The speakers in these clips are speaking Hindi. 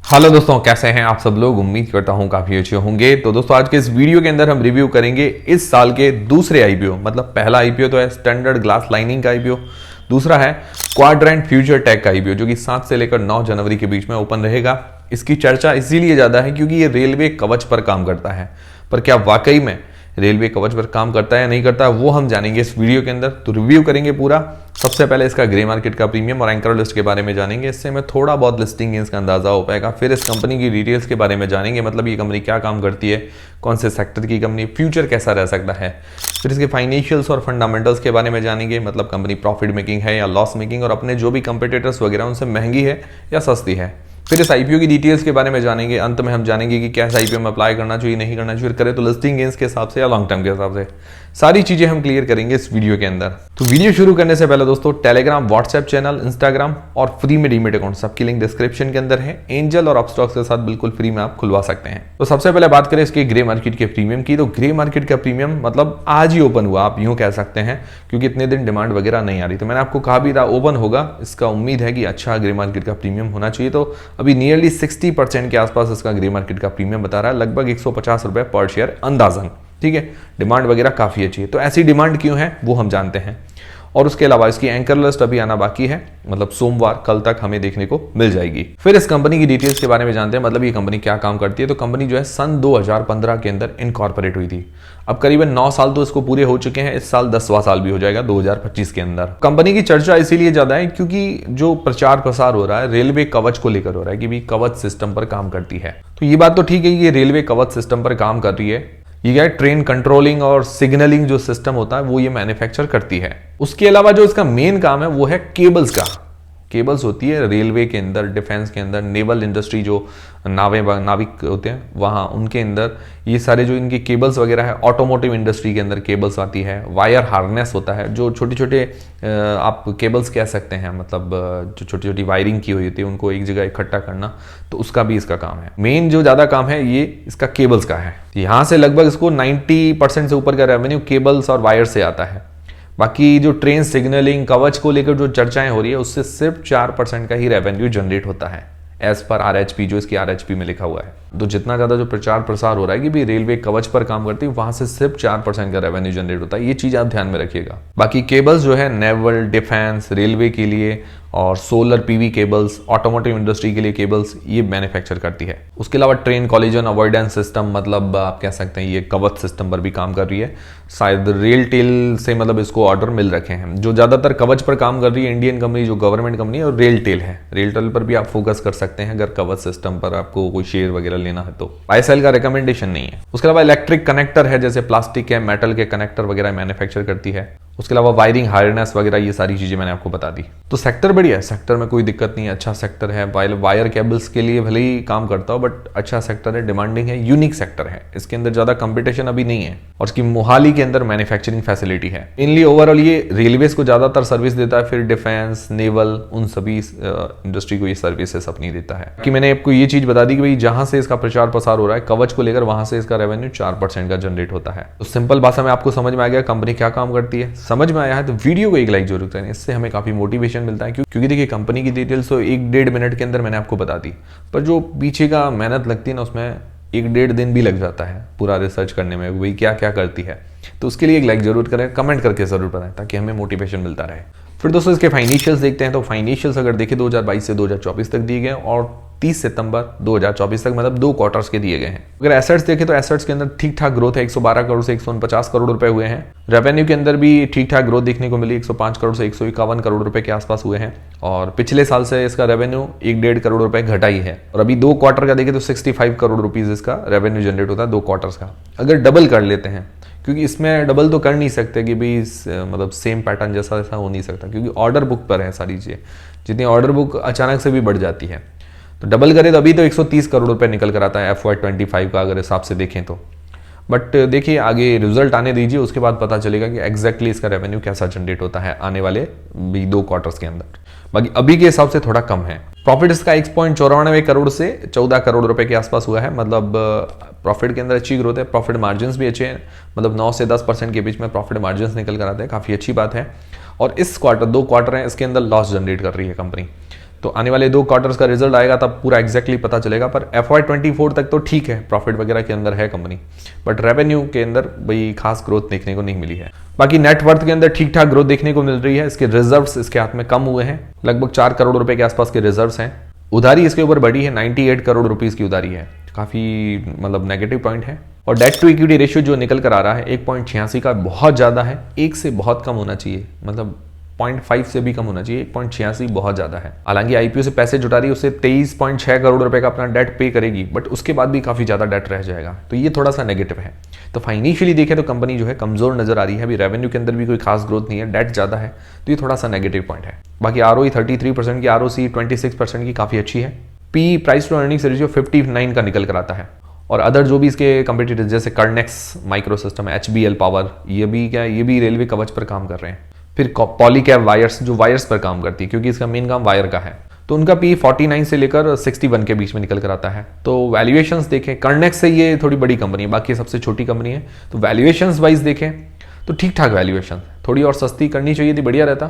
हेलो दोस्तों, कैसे हैं आप सब लोग। उम्मीद करता हूं काफी अच्छे होंगे। तो दोस्तों आज के इस वीडियो के अंदर हम रिव्यू करेंगे इस साल के दूसरे आईपीओ। मतलब पहला आईपीओ तो है स्टैंडर्ड ग्लास लाइनिंग का आईपीओ, दूसरा है क्वाड्रेंट फ्यूचर टेक का आईपीओ जो कि 7 से लेकर 9 जनवरी के बीच में ओपन रहेगा। इसकी चर्चा इसीलिए ज्यादा है क्योंकि ये रेलवे कवच पर काम करता है। पर क्या वाकई में रेलवे कवच पर काम करता है या नहीं करता है वो हम जानेंगे इस वीडियो के अंदर। तो रिव्यू करेंगे पूरा। सबसे पहले इसका ग्रे मार्केट का प्रीमियम और एंकर लिस्ट के बारे में जानेंगे। इससे हमें थोड़ा बहुत लिस्टिंग गेंस का अंदाजा हो पाएगा। फिर इस कंपनी की डिटेल्स के बारे में जानेंगे, मतलब ये कंपनी क्या काम करती है, कौन से सेक्टर की कंपनी, फ्यूचर कैसा रह सकता है। फिर इसके फाइनेंशियल्स और फंडामेंटल्स के बारे में जानेंगे, मतलब कंपनी प्रॉफिट मेकिंग है या लॉस मेकिंग, और अपने जो भी कंपिटिटर्स वगैरह उनसे महंगी है या सस्ती है। फिर इस आईपीओ की डिटेल्स के बारे में जानेंगे। अंत में हम जानेंगे कि क्या इस आईपीओ में अप्लाई करना चाहिए, नहीं करना चाहिए, फिर करें तो लिस्टिंग गेंस के हिसाब से या लॉन्ग टर्म के हिसाब से। सारी चीजें हम क्लियर करेंगे इस वीडियो के अंदर। तो वीडियो शुरू करने से पहले दोस्तों टेलीग्राम, व्हाट्सएप चैनल, इंस्टाग्राम और फ्री में डीमेट अकाउंट सबकी लिंक डिस्क्रिप्शन के अंदर है। एंजल और अपस्टॉक्स के साथ बिल्कुल फ्री में आप खुलवा सकते हैं। तो सबसे पहले बात करें इसके ग्रे मार्केट के प्रीमियम की। तो ग्रे मार्केट का प्रीमियम मतलब आज ही ओपन हुआ, आप यूं कह सकते हैं, क्योंकि इतने दिन डिमांड वगैरह नहीं आ रही। तो मैंने आपको कहा भी था ओपन होगा, इसका उम्मीद है कि अच्छा ग्रे मार्केट का प्रीमियम होना चाहिए। तो अभी नियरली 60% के आसपास इसका ग्रे मार्केट का प्रीमियम बता रहा है, लगभग 150 रुपए पर शेयर अंदाजन। ठीक है, डिमांड वगैरह काफी अच्छी है। तो ऐसी डिमांड क्यों है वो हम जानते हैं। और उसके अलावा इसकी एंकर लिस्ट अभी आना बाकी है, मतलब सोमवार कल तक हमें देखने को मिल जाएगी। फिर इस कंपनी की डिटेल्स के बारे में जानते हैं, मतलब ये कंपनी क्या काम करती है। तो कंपनी जो है सन 2015 के अंदर इनकॉर्पोरेट हुई थी। अब करीबन 9 साल तो इसको पूरे हो चुके हैं। इस साल 10वां साल भी हो जाएगा 2025 के अंदर। कंपनी की चर्चा इसीलिए ज्यादा है क्योंकि जो प्रचार प्रसार हो रहा है रेलवे कवच को लेकर हो रहा है कि भी कवच सिस्टम पर काम करती है। तो ये बात तो ठीक है, ये रेलवे कवच सिस्टम पर काम कर रही है। ये क्या है, ट्रेन कंट्रोलिंग और सिग्नलिंग जो सिस्टम होता है वो ये मैन्युफैक्चर करती है। उसके अलावा जो इसका मेन काम है वो है केबल्स का। केबल्स होती है रेलवे के अंदर, डिफेंस के अंदर, नेवल इंडस्ट्री जो नाविक होते हैं वहाँ उनके अंदर ये सारे जो इनकी केबल्स वगैरह है। ऑटोमोटिव इंडस्ट्री के अंदर केबल्स आती है। वायर हार्नेस होता है, जो छोटे छोटे आप केबल्स कह सकते हैं, मतलब जो छोटी छोटी वायरिंग की हुई होती है उनको एक जगह इकट्ठा करना, तो उसका भी इसका काम है। मेन जो ज़्यादा काम है ये इसका केबल्स का है। यहाँ से लगभग इसको 90% से ऊपर का रेवेन्यू केबल्स और वायर से आता है। बाकी जो ट्रेन सिग्नलिंग कवच को लेकर जो चर्चाएं हो रही है उससे सिर्फ 4% का ही रेवेन्यू जनरेट होता है एज पर आरएचपी, जो इसकी आरएचपी में लिखा हुआ है। तो जितना ज्यादा जो प्रचार प्रसार हो रहा है कि भी रेलवे कवच पर काम करती है वहां से सिर्फ 4% का रेवेन्यू जनरेट होता है। ये चीज आप ध्यान में रखिएगा। बाकी केबल्स जो है नेवल, डिफेंस, रेलवे के लिए और solar PV cables, automotive industry के लिए केबल्स ये मैन्युफैक्चर करती है। उसके अलावा ट्रेन कॉलिजन अवॉइडेंस सिस्टम, मतलब आप कह सकते हैं ये कवच सिस्टम पर भी काम कर रही है। शायद रेल टेल से मतलब इसको ऑर्डर मिल रखे हैं। जो ज्यादातर कवच पर काम कर रही है इंडियन कंपनी, जो गवर्नमेंट कंपनी है, और रेल टेल है। रेल टेल पर भी आप फोकस कर सकते हैं अगर कवच सिस्टम पर आपको कोई शेयर वगैरह लेना है तो। आईएसएल का रिकमेंडेशन नहीं है। उसके अलावा इलेक्ट्रिक कनेक्टर है, जैसे प्लास्टिक के, मेटल के कनेक्टर वगैरह मैन्युफैक्चर करती है। उसके अलावा वायरिंग हार्नेस वगैरह ये सारी चीजें मैंने आपको बता दी। तो सेक्टर बढ़िया है, सेक्टर में कोई दिक्कत नहीं है, अच्छा सेक्टर है। वायर केबल्स के लिए भले ही काम करता हो बट अच्छा सेक्टर है, डिमांडिंग है, यूनिक सेक्टर है। इसके अंदर ज्यादा कंपटीशन अभी नहीं है और इसकी मोहाली के अंदर मैन्युफैक्चरिंग फैसिलिटी है। इनली ओवरऑल ये रेलवेज को ज्यादातर सर्विस देता है, फिर डिफेंस, नेवल, उन सभी इंडस्ट्री को ये सर्विसेस अपनी देता है। कि मैंने आपको ये चीज बता दी कि भाई जहां से इसका प्रचार प्रसार हो रहा है कवच को लेकर, वहां से इसका रेवेन्यू 4% का जनरेट होता है। तो सिंपल भाषा में आपको समझ में आ गया कंपनी क्या काम करती है। समझ में आया है तो वीडियो को एक लाइक जरूर करें, इससे हमें काफी मोटिवेशन मिलता है। क्योंकि देखिए कंपनी की डिटेल्स तो 1-1.5 मिनट के अंदर मैंने आपको बता दी, पर जो पीछे का मेहनत लगती है ना उसमें 1-1.5 दिन भी लग जाता है पूरा रिसर्च करने में, भाई क्या क्या करती है। तो उसके लिए एक लाइक जरूर करें, कमेंट करके जरूर बताएं ताकि हमें मोटिवेशन मिलता रहे। फिर दोस्तों इसके फाइनेंशियल्स देखते हैं। तो फाइनेंशियल्स अगर देखें 2022 से 2024 तक दिए गए और 30 सितंबर 2024 तक, मतलब 2 क्वार्टर्स के दिए गए हैं। अगर एसेट्स देखें तो एसेट्स के अंदर ठीक ठाक ग्रोथ है, 112 करोड़ से 149 करोड़ रुपए हुए हैं। रेवेन्यू के अंदर भी ठीक ठाक ग्रोथ देखने को मिली, 105 करोड़ से 151 करोड़ रुपए के आसपास हुए हैं। और पिछले साल से इसका रेवेन्यू 1.5 करोड़ रुपए घटा ही है। और अभी 2 क्वार्टर का देखें तो 65 करोड़ रुपीज इसका रेवेन्यू जनरेट होता है 2 क्वार्टर्स का। अगर डबल कर लेते हैं, क्योंकि इसमें डबल तो कर नहीं सकते कि भाई मतलब सेम पैटर्न जैसा ऐसा हो नहीं सकता, क्योंकि ऑर्डर बुक पर है सारी चीजें। जितनी ऑर्डर बुक अचानक से भी बढ़ जाती है तो डबल करें तो अभी तो 130 करोड़ रुपए निकल कर आता है FY25 का अगर हिसाब से देखें तो। बट देखिए आगे रिजल्ट आने दीजिए, उसके बाद पता चलेगा कि एग्जैक्टली इसका रेवेन्यू कैसा जनरेट होता है आने वाले भी 2 क्वार्टर्स के अंदर। बाकी अभी के हिसाब से थोड़ा कम है। प्रॉफिट इसका 1.94 करोड़ से 14 करोड़ रुपए के आसपास हुआ है। मतलब प्रॉफिट के अंदर अच्छी ग्रोथ है, प्रॉफिट मार्जिन्स भी अच्छे हैं, मतलब 9 से 10% के बीच में प्रॉफिट मार्जिन्स निकल कर आते हैं, काफी अच्छी बात है। और इस क्वार्टर 2 क्वार्टर हैं इसके अंदर लॉस जनरेट कर रही है कंपनी। तो आने वाले 2 क्वार्टर्स का रिजल्ट आएगा तब पूरा एग्जैक्टली पता चलेगा। पर FY24 तक तो ठीक है, प्रॉफिट वगैरह के अंदर है कंपनी, बट रेवेन्यू के अंदर भाई खास ग्रोथ देखने को नहीं मिली है। बाकी नेटवर्थ के अंदर ठीक ठाक ग्रोथ देखने को मिल रही है। इसके रिजर्व्स इसके हाथ में कम हुए हैं, लगभग 4 करोड़ रुपए के आसपास के रिजर्व्स हैं। उधारी इसके ऊपर बढ़ी है, 98 करोड़ रुपीस की उधारी है, काफी मतलब नेगेटिव पॉइंट है। और डेट टू इक्विटी रेशियो जो निकल कर आ रहा है 1.86 का बहुत ज्यादा है, 1 से बहुत कम होना चाहिए, मतलब 0.5 से भी कम होना चाहिए, 1.86 बहुत ज्यादा है। हालांकि आईपीओ से पैसे जुटा रही है, उससे 23.6 करोड़ रुपए का अपना डेट पे करेगी, बट उसके बाद भी काफी ज्यादा डेट रह जाएगा, तो ये थोड़ा सा नेगेटिव है। तो फाइनेंशियली देखें तो कंपनी जो है कमजोर नजर आ रही है, अभी रेवेन्यू के अंदर भी कोई खास ग्रोथ नहीं है, डेट ज्यादा है, तो ये थोड़ा सा नेगेटिव पॉइंट है। बाकी ROE 33% की, ROC 26% की काफी अच्छी है। P price to earnings ratio 59 का निकल कर आता है। और अदर जो भी इसके कंपटीटर्स जैसे कर्नेक्स माइक्रो सिस्टम, HBL पावर, ये भी रेलवे कवच पर काम कर रहे हैं। फिर पॉलीकैब वायर्स जो वायर्स पर काम करती है, क्योंकि इसका मेन काम वायर का है, तो उनका पी 49 से लेकर 61 के बीच में निकल कर आता है। तो वैल्यूएशंस देखें, कर्नेक्स से ये थोड़ी बड़ी कंपनी है, बाकी सबसे छोटी कंपनी है, तो वैल्यूएशंस वाइज देखें तो ठीक ठाक वैल्यूएशन, थोड़ी और सस्ती करनी चाहिए थी, बढ़िया रहता।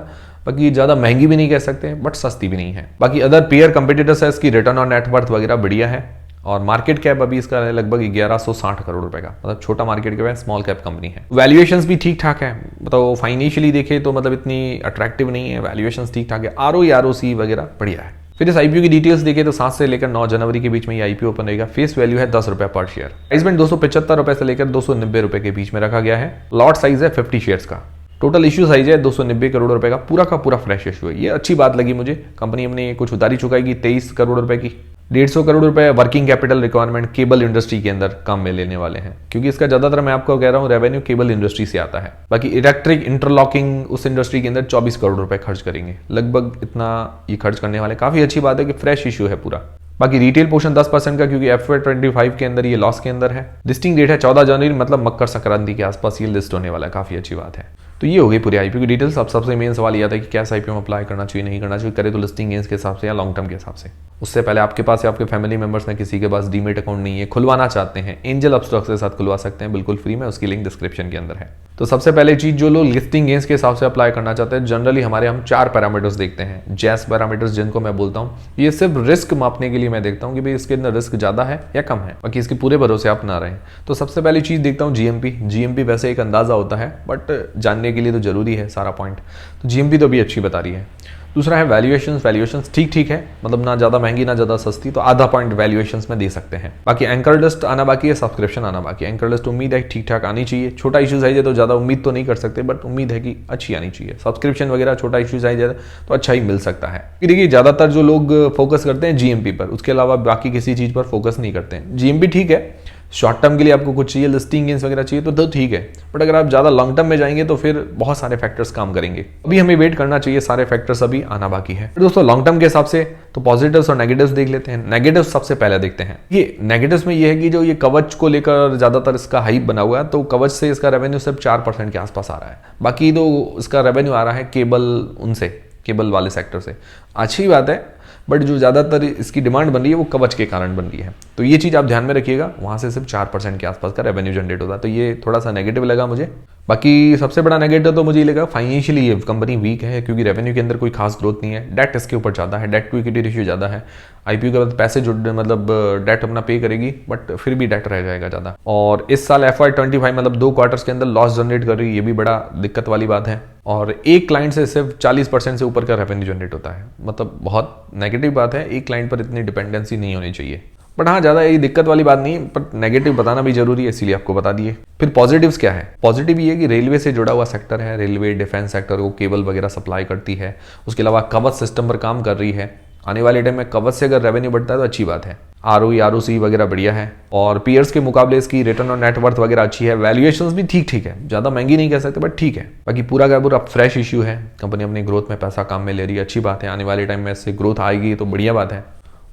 बाकी ज़्यादा महंगी भी नहीं कह सकते, बट सस्ती भी नहीं है। बाकी अदर पेयर कंपटीटर्स है, इसकी रिटर्न ऑन नेटवर्थ वगैरह बढ़िया है। और मार्केट कैप अभी इसका है लगभग 1160 करोड़ रुपए का, मतलब छोटा मार्केट कैप है, स्मॉल कैप कंपनी है। वैल्यूएशंस भी ठीक ठाक है, मतलब फाइनेंशियली देखे तो मतलब इतनी अट्रैक्टिव नहीं है, वैल्यूएशंस ठीक ठाक है, ROE ROC वगैरह बढ़िया है। फिर इस आईपीओ की डिटेल्स देखें तो 7 से लेकर 9 जनवरी के बीच में ये आईपीओ ओपन रहेगा। फेस वैल्यू है 10 रुपए पर शेयर, प्राइसमेंट 275 रुपए से लेकर 290 रुपए के बीच में रखा गया है। लॉट साइज है 50 शेयर्स का। टोटल इश्यू साइज है 290 करोड़ रुपए का पूरा फ्रेश इश्यू है। ये अच्छी बात लगी मुझे। कंपनी अपने कुछ उधारी चुकाएगी 23 करोड़ रुपए की, 150 करोड़ रुपए working capital requirement cable industry के अंदर काम में लेने वाले हैं, क्योंकि इसका ज्यादातर मैं आपको कह रहा हूं रेवेन्यू केबल इंडस्ट्री से आता है। बाकी इलेक्ट्रिक इंटरलॉकिंग उस इंडस्ट्री के अंदर 24 करोड़ रुपए खर्च करेंगे, लगभग इतना ये खर्च करने वाले। काफी अच्छी बात है कि फ्रेश इश्यू है पूरा। बाकी रिटेल पोर्शन 10% का, क्योंकि FY25 के अंदर ये लॉस के अंदर है। लिस्टिंग डेट है 14 जनवरी, मतलब मकर संक्रांति के आसपास ये लिस्ट होने वाला है, काफी अच्छी बात है। तो ये हो गई पूरी आईपीओ की डिटेल्स। अब सबसे मेन सवाल ये आता है कि क्या आईपीओ में अप्लाई करना चाहिए, नहीं करना चाहिए, करे तो लिस्टिंग गेन्स के हिसाब से या लॉन्ग टर्म के हिसाब से। उससे पहले आपके पास या आपके फैमिली मेंबर्स में किसी के पास डीमेट अकाउंट नहीं है, खुलवाना चाहते हैं, एंजल अपस्टॉक्स के साथ खुलवा सकते हैं, बिल्कुल फ्री में, उसकी लिंक डिस्क्रिप्शन के अंदर है। तो सबसे पहले चीज, जो लोग लिस्टिंग गेन्स के हिसाब से अप्लाई करना चाहते हैं, जनरली हम 4 पैरामीटर्स देखते हैं, जैस पैरामीटर्स जिनको मैं बोलता हूँ। ये सिर्फ रिस्क मापने के लिए मैं देखता हूँ कि भाई इसके अंदर रिस्क ज्यादा है या कम है, बाकी इसके पूरे भरोसे आप ना रहें। तो सबसे पहली चीज देखता हूँ जीएमपी वैसे एक अंदाजा होता है, बट जानने के लिए तो जरूरी है सारा पॉइंट। तो जीएमपी तो भी अच्छी बता रही है। दूसरा है वैल्यूएशंस ठीक है, मतलब ना ज्यादा महंगी ना ज्यादा सस्ती, तो आधा पॉइंट वैल्यूएशंस में दे सकते हैं। बाकी एंकर लिस्ट आना बाकी है, सब्सक्रिप्शन आना बाकी है। एंकर लिस्ट उम्मीद है ठीक ठाक आनी चाहिए, छोटा इश्यूज आई जाए तो ज्यादा उम्मीद तो नहीं कर सकते, बट उम्मीद है कि अच्छी आनी चाहिए। सब्सक्रिप्शन वगैरह छोटा इश्यूज आई जाए तो अच्छा ही मिल सकता है। देखिए ज्यादातर जो लोग फोकस करते हैं जीएमपी पर, उसके अलावा बाकी किसी चीज पर फोकस नहीं करते हैं। जीएमपी ठीक है, शॉर्ट टर्म के लिए आपको कुछ चाहिए, लिस्टिंग गेन्स वगैरह चाहिए तो ठीक है, बट अगर आप ज्यादा लॉन्ग टर्म में जाएंगे तो फिर बहुत सारे फैक्टर्स काम करेंगे। अभी हमें वेट करना चाहिए, सारे फैक्टर्स अभी आना बाकी है। दोस्तों लॉन्ग टर्म के हिसाब से तो पॉजिटिव्स और नेगेटिव्स देख लेते हैं। नेगेटिव्स सबसे पहले देखते हैं। ये नेगेटिव्स में ये है कि जो ये कवच को लेकर ज्यादातर इसका हाइप बना हुआ है, तो कवच से इसका रेवेन्यू सिर्फ 4% के आसपास आ रहा है, बाकी तो इसका रेवेन्यू आ रहा है केबल वाले सेक्टर से। अच्छी बात है, बट जो ज़्यादातर इसकी डिमांड बन रही है वो कवच के कारण बन रही है, तो ये चीज़ आप ध्यान में रखिएगा। वहाँ से सिर्फ 4% के आसपास का रेवेन्यू जनरेट होता है, तो ये थोड़ा सा नेगेटिव लगा मुझे। बाकी सबसे बड़ा नेगेटिव तो मुझे ये लगा फाइनेंशियली ये कंपनी वीक है, क्योंकि रेवेन्यू के अंदर कोई खास ग्रोथ नहीं है, डेट इसके ऊपर ज़्यादा है, डेट टू इक्विटी रेशियो ज़्यादा है। आईपीओ के बाद पैसे जो मतलब डेट अपना पे करेगी, बट फिर भी डेट रह जाएगा ज़्यादा। और इस साल FY25 मतलब 2 क्वार्टर्स के अंदर लॉस जनरेट कर रही है, ये भी बड़ा दिक्कत वाली बात है। और एक क्लाइंट से सिर्फ 40% से ऊपर का रेवेन्यू जनरेट होता है, मतलब बहुत नेगेटिव बात है। एक क्लाइंट पर इतनी डिपेंडेंसी नहीं होनी चाहिए, बट हाँ ज्यादा ये दिक्कत वाली बात नहीं, पर नेगेटिव बताना भी जरूरी है, इसीलिए आपको बता दिए। फिर पॉजिटिव्स क्या है? पॉजिटिव ये है कि रेलवे से जुड़ा हुआ सेक्टर है, रेलवे डिफेंस सेक्टर को केबल वगैरह सप्लाई करती है। उसके अलावा कवच सिस्टम पर काम कर रही है। आने वाले टाइम में कवच से अगर रेवेन्यू बढ़ता है तो अच्छी बात है। ROE ROC वगैरह बढ़िया है, और पीयर्स के मुकाबले इसकी रिटर्न ऑन नेटवर्थ वगैरह अच्छी है। वैल्यूएशंस भी ठीक है, ज्यादा महंगी नहीं कह सकते, बट ठीक है। बाकी पूरा का पूरा फ्रेश इश्यू है, कंपनी अपनी ग्रोथ में पैसा काम में ले रही है, अच्छी बात है। आने वाले टाइम में इससे ग्रोथ आएगी तो बढ़िया बात है।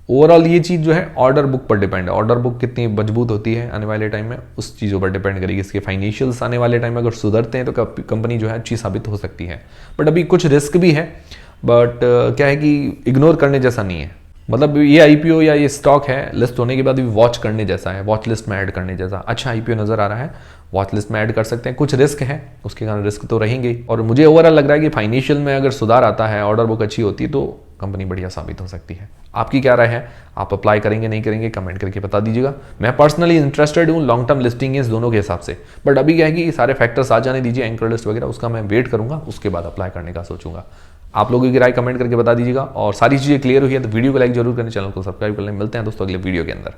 ओवरऑल ये चीज जो है ऑर्डर बुक पर डिपेंड है, ऑर्डर बुक कितनी मजबूत होती है आने वाले टाइम में, उस चीज़ों पर डिपेंड करेगी। इसके फाइनेंशियल्स आने वाले टाइम में अगर सुधरते हैं तो कंपनी जो है अच्छी साबित हो सकती है। बट अभी कुछ रिस्क भी है, बट क्या है कि इग्नोर करने जैसा नहीं है। मतलब ये आईपीओ या ये स्टॉक है, लिस्ट होने के बाद भी वॉच करने जैसा है, वॉच लिस्ट में ऐड करने जैसा। अच्छा आईपीओ नजर आ रहा है, वॉच लिस्ट में ऐड कर सकते हैं। कुछ रिस्क है, उसके कारण रिस्क तो रहेंगे। और मुझे ओवरऑल लग रहा है कि फाइनेंशियल में अगर सुधार आता है, ऑर्डर बुक अच्छी होती है, तो कंपनी बढ़िया साबित हो सकती है। आपकी क्या राय है, आप अप्लाई करेंगे नहीं करेंगे, कमेंट करके बता दीजिएगा। मैं पर्सनली इंटरेस्टेड हूँ लॉन्ग टर्म लिस्टिंग इस दोनों के हिसाब से, बट अभी क्या है कि सारे फैक्टर्स आ जाने दीजिए, एंकर लिस्ट वगैरह, उसका मैं वेट करूंगा, उसके बाद अप्लाई करने का सोचूंगा। आप लोगों की राय कमेंट करके बता दीजिएगा। और सारी चीज़ें क्लियर हुई है तो वीडियो को लाइक जरूर करें, चैनल को सब्सक्राइब कर लें। मिलते हैं दोस्तों अगले वीडियो के अंदर।